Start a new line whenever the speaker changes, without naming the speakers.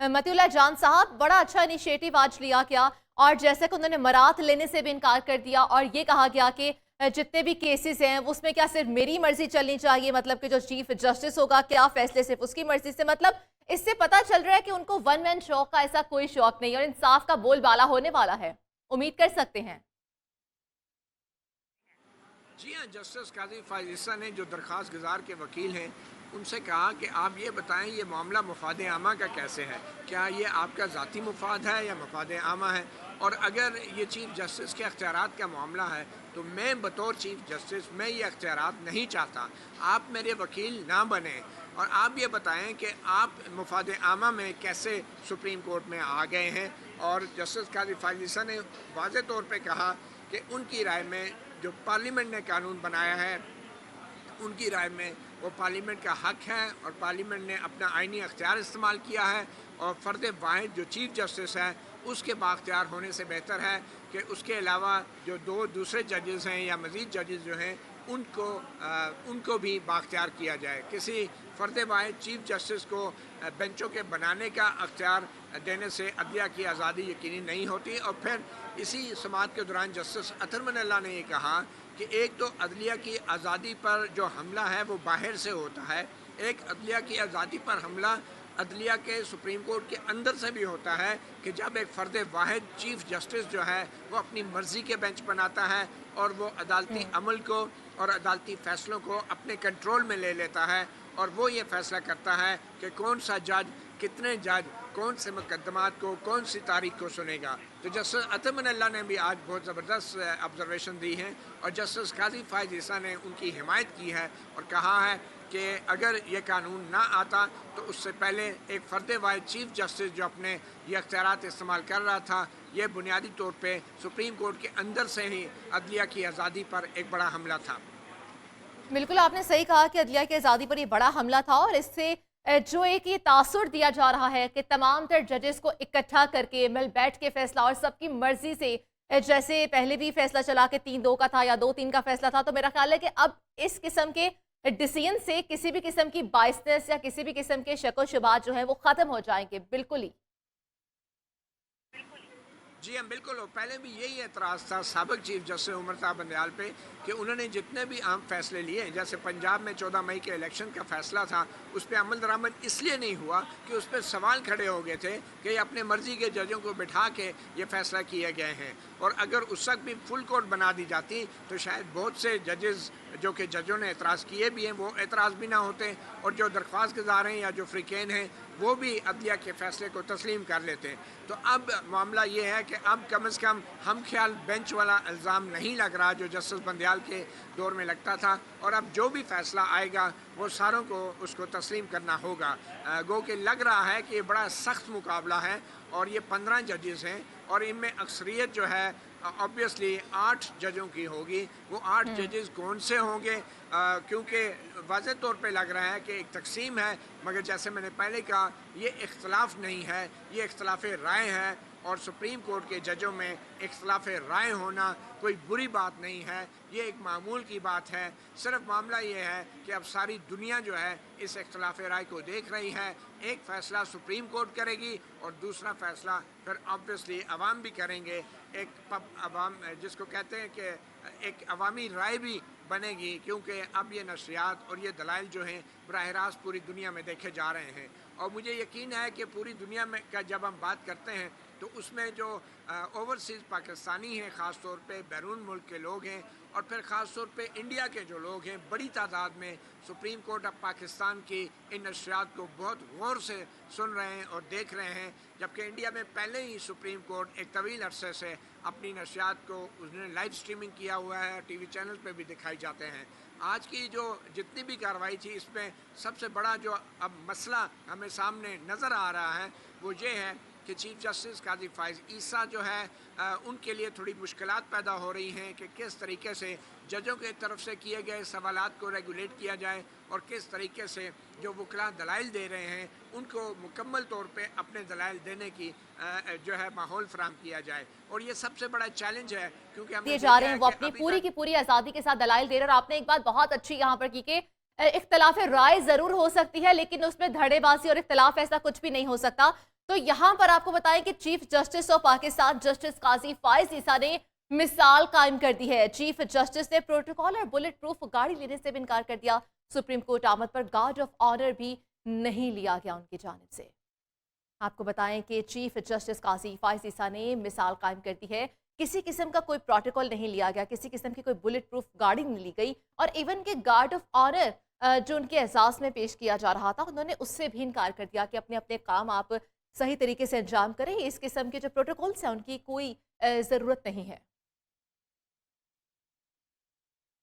मतीउल्लाह जान साहब, बड़ा अच्छा इनिशिएटिव आज लिया गया और जैसे कि उन्होंने मरात लेने से भी इनकार कर दिया और ये कहा गया कि जितने भी केसेस हैं उसमें क्या सिर्फ मेरी मर्जी चलनी चाहिए, मतलब कि जो चीफ जस्टिस होगा क्या फैसले सिर्फ उसकी मर्जी से, मतलब इससे पता चल रहा है कि उनको वन मैन शो का ऐसा कोई शौक नहीं है और इंसाफ का बोलबाला होने वाला है। उम्मीद कर सकते हैं।
जी हाँ, जस्टिस काजी फायज ईसा ने जो दरख्वास्त गुजार के वकील हैं उनसे कहा कि आप ये बताएं ये मामला मफाद आमा का कैसे है, क्या ये आपका ज़ाती मफाद है या मफाद आमा है, और अगर ये चीफ जस्टिस के अख्तियारात का मामला है तो मैं बतौर चीफ जस्टिस मैं ये अख्तियारात नहीं चाहता, आप मेरे वकील ना बने और आप ये बताएं कि आप मफाद आमा में कैसे सुप्रीम कोर्ट में आ गए हैं। और जस्टिस काजी फायज ईसा ने वाज़ेह तौर पर कहा कि उनकी राय में जो पार्लियामेंट ने कानून बनाया है उनकी राय में वो पार्लियामेंट का हक है और पार्लियामेंट ने अपना आइनी अख्तियार इस्तेमाल किया है और फ़र्द वाहिद जो चीफ जस्टिस है उसके बाख्तियार होने से बेहतर है कि उसके अलावा जो दो दूसरे जजेस हैं या मज़ीद जजेस जो हैं उनको भी बाख्तियार किया जाए। किसी फ़र्द वाहिद चीफ जस्टिस को बेंचों के बनाने का अख्तियार देने से अदलिया की आज़ादी यकीनी नहीं होती। और फिर इसी समाअत के दौरान जस्टिस अतर मन अल्लाह ने ये कहा कि एक तो अदलिया की आज़ादी पर जो हमला है वो बाहर से होता है, एक अदलिया की आज़ादी पर हमला अदलिया के सुप्रीम कोर्ट के अंदर से भी होता है कि जब एक फ़र्द वाहिद चीफ जस्टिस जो है वो अपनी मर्ज़ी के बेंच बनाता है और वो अदालती अमल को और अदालती फ़ैसलों को अपने कंट्रोल में ले लेता है और वो ये फ़ैसला करता है कि कौन सा जज, कितने जज, कौन से मुकदमात को कौन सी तारीख को सुनेगा। तो जस्टिस अतर मन अल्लाह ने भी आज बहुत ज़बरदस्त ऑब्जर्वेशन दी है और जस्टिस काजी फायज ईसा ने उनकी हिमायत की है और कहा है कि अगर ये कानून ना आता तो उससे पहले एक फ़र्द वाहिद चीफ जस्टिस जो अपने ये अख्तियारात इस्तेमाल कर रहा था, ये बुनियादी तौर पे सुप्रीम कोर्ट के अंदर से ही अदलिया की आज़ादी पर एक बड़ा हमला था।
बिल्कुल आपने सही कहा कि अदलिया की आज़ादी पर ये बड़ा हमला था और इससे जो एक ये तासुर दिया जा रहा है कि तमाम तर जजेस को इकट्ठा करके मिल बैठ के फैसला और सबकी मर्जी से, जैसे पहले भी फैसला चला के 3-2 का था या 2-3 का फैसला था, तो मेरा ख्याल है कि अब इस किस्म के डिसीजन से किसी भी किस्म की बायसनेस या किसी भी किस्म के शक व शुबात जो है वो ख़त्म हो जाएंगे। बिल्कुल ही
जी हाँ बिल्कुल, पहले भी यही एतराज़ था साबिक़ चीफ जस्टिस उमर साहब बंदयाल पे कि उन्होंने जितने भी अहम फैसले लिए, जैसे पंजाब में 14 मई के इलेक्शन का फैसला था, उस पर अमल दरामद इसलिए नहीं हुआ कि उस पर सवाल खड़े हो गए थे कि अपने मर्ज़ी के जजों को बिठा के ये फैसला किए गए हैं और अगर उस वक्त भी फुल कोर्ट बना दी जाती तो शायद बहुत से जजेस जो कि जजों ने एतराज़ किए भी हैं वो एतराज़ भी ना होते और जो दरख्वास्त गुजार हैं या जो फ़रीक़ैन हैं वो भी अदलिया के फ़ैसले को तस्लीम कर लेते हैं। तो अब मामला ये है कि अब कम से कम हम ख्याल बेंच वाला इल्ज़ाम नहीं लग रहा जो जस्टिस बंदयाल के दौर में लगता था और अब जो भी फ़ैसला आएगा वो सारों को उसको तस्लीम करना होगा। गो कि लग रहा है कि ये बड़ा सख्त मुकाबला है और ये 15 जजेस हैं और इनमें अक्सरियत जो है ऑब्वियसली 8 जजों की होगी। वो 8 जजेस कौन से होंगे, क्योंकि वाज़ेह तौर पे लग रहा है कि एक तकसीम है, मगर जैसे मैंने पहले कहा ये इख्तलाफ नहीं है, ये इख्तलाफ राय है और सुप्रीम कोर्ट के जजों में इख्तलाफ राय होना कोई बुरी बात नहीं है, ये एक मामूल की बात है। सिर्फ मामला ये है कि अब सारी दुनिया जो है इस इख्तलाफ राय को देख रही है। एक फ़ैसला सुप्रीम कोर्ट करेगी और दूसरा फ़ैसला फिर ऑब्वियसली अवाम भी करेंगे। एक अवाम जिसको कहते हैं कि एक अवामी राय भी बनेगी, क्योंकि अब ये नशरियात और ये दलाइल जो हैं बराह रास्त पूरी दुनिया में देखे जा रहे हैं और मुझे यकीन है कि पूरी दुनिया में का जब हम बात करते हैं तो उसमें जो ओवरसीज़ पाकिस्तानी हैं, ख़ास तौर पे बैरून मुल्क के लोग हैं और फिर ख़ास तौर पे इंडिया के जो लोग हैं बड़ी तादाद में सुप्रीम कोर्ट ऑफ पाकिस्तान की इन नशरियात को बहुत गौर से सुन रहे हैं और देख रहे हैं, जबकि इंडिया में पहले ही सुप्रीम कोर्ट एक तवील अरसे से अपनी नशरियात को उसने लाइव स्ट्रीमिंग किया हुआ है, टीवी चैनल पे भी दिखाई जाते हैं। आज की जो जितनी भी कार्रवाई थी इसमें सबसे बड़ा जो अब मसला हमें सामने नज़र आ रहा है वो ये है कि चीफ जस्टिस काजी फायज ईसा जो है उनके लिए थोड़ी मुश्किलात पैदा हो रही हैं कि किस तरीके से जजों की तरफ से किए गए सवालात को रेगुलेट किया जाए और किस तरीके से जो वकला दलाइल दे रहे हैं उनको मुकम्मल तौर पे अपने दलाइल देने की जो है माहौल फराहम किया जाए। और ये सबसे बड़ा चैलेंज है क्योंकि हम
दिए जा रहे हैं वो अपनी पूरी की पूरी आज़ादी के साथ दलाइल दे रहे हैं। और आपने एक बात बहुत अच्छी यहाँ पर की कि इख्तलाफ राय ज़रूर हो सकती है लेकिन उसमें धड़ेबाजी और इख्तलाफ ऐसा कुछ भी नहीं हो सकता। تو یہاں پر آپ کو بتائیں کہ chief justice of Pakistan justice قاضی فائز عیسیٰ نے مثال قائم کر دی ہے. چیف جسٹس نے پروٹوکول اور بلٹ پروف گاڑی لینے سے بھی انکار کر دیا. سپریم کورٹ آمد پر گارڈ آف آنر بھی نہیں لیا گیا ان کی جانب سے. آپ کو بتائیں کہ چیف جسٹس قاضی فائز عیسیٰ نے مثال قائم کر دی ہے. کسی قسم کا کوئی پروٹوکول نہیں لیا گیا, کسی قسم کی کوئی بلٹ پروف گاڑی نہیں لی گئی, اور ایون کہ گارڈ آف آنر جو ان کے اعزاز میں پیش کیا جا رہا تھا انہوں نے اس سے بھی انکار کر دیا کہ اپنے اپنے کام آپ صحیح طریقے سے انجام کریں. اس قسم کے جو پروٹوکولز ہیں ان کی کوئی ضرورت نہیں ہے.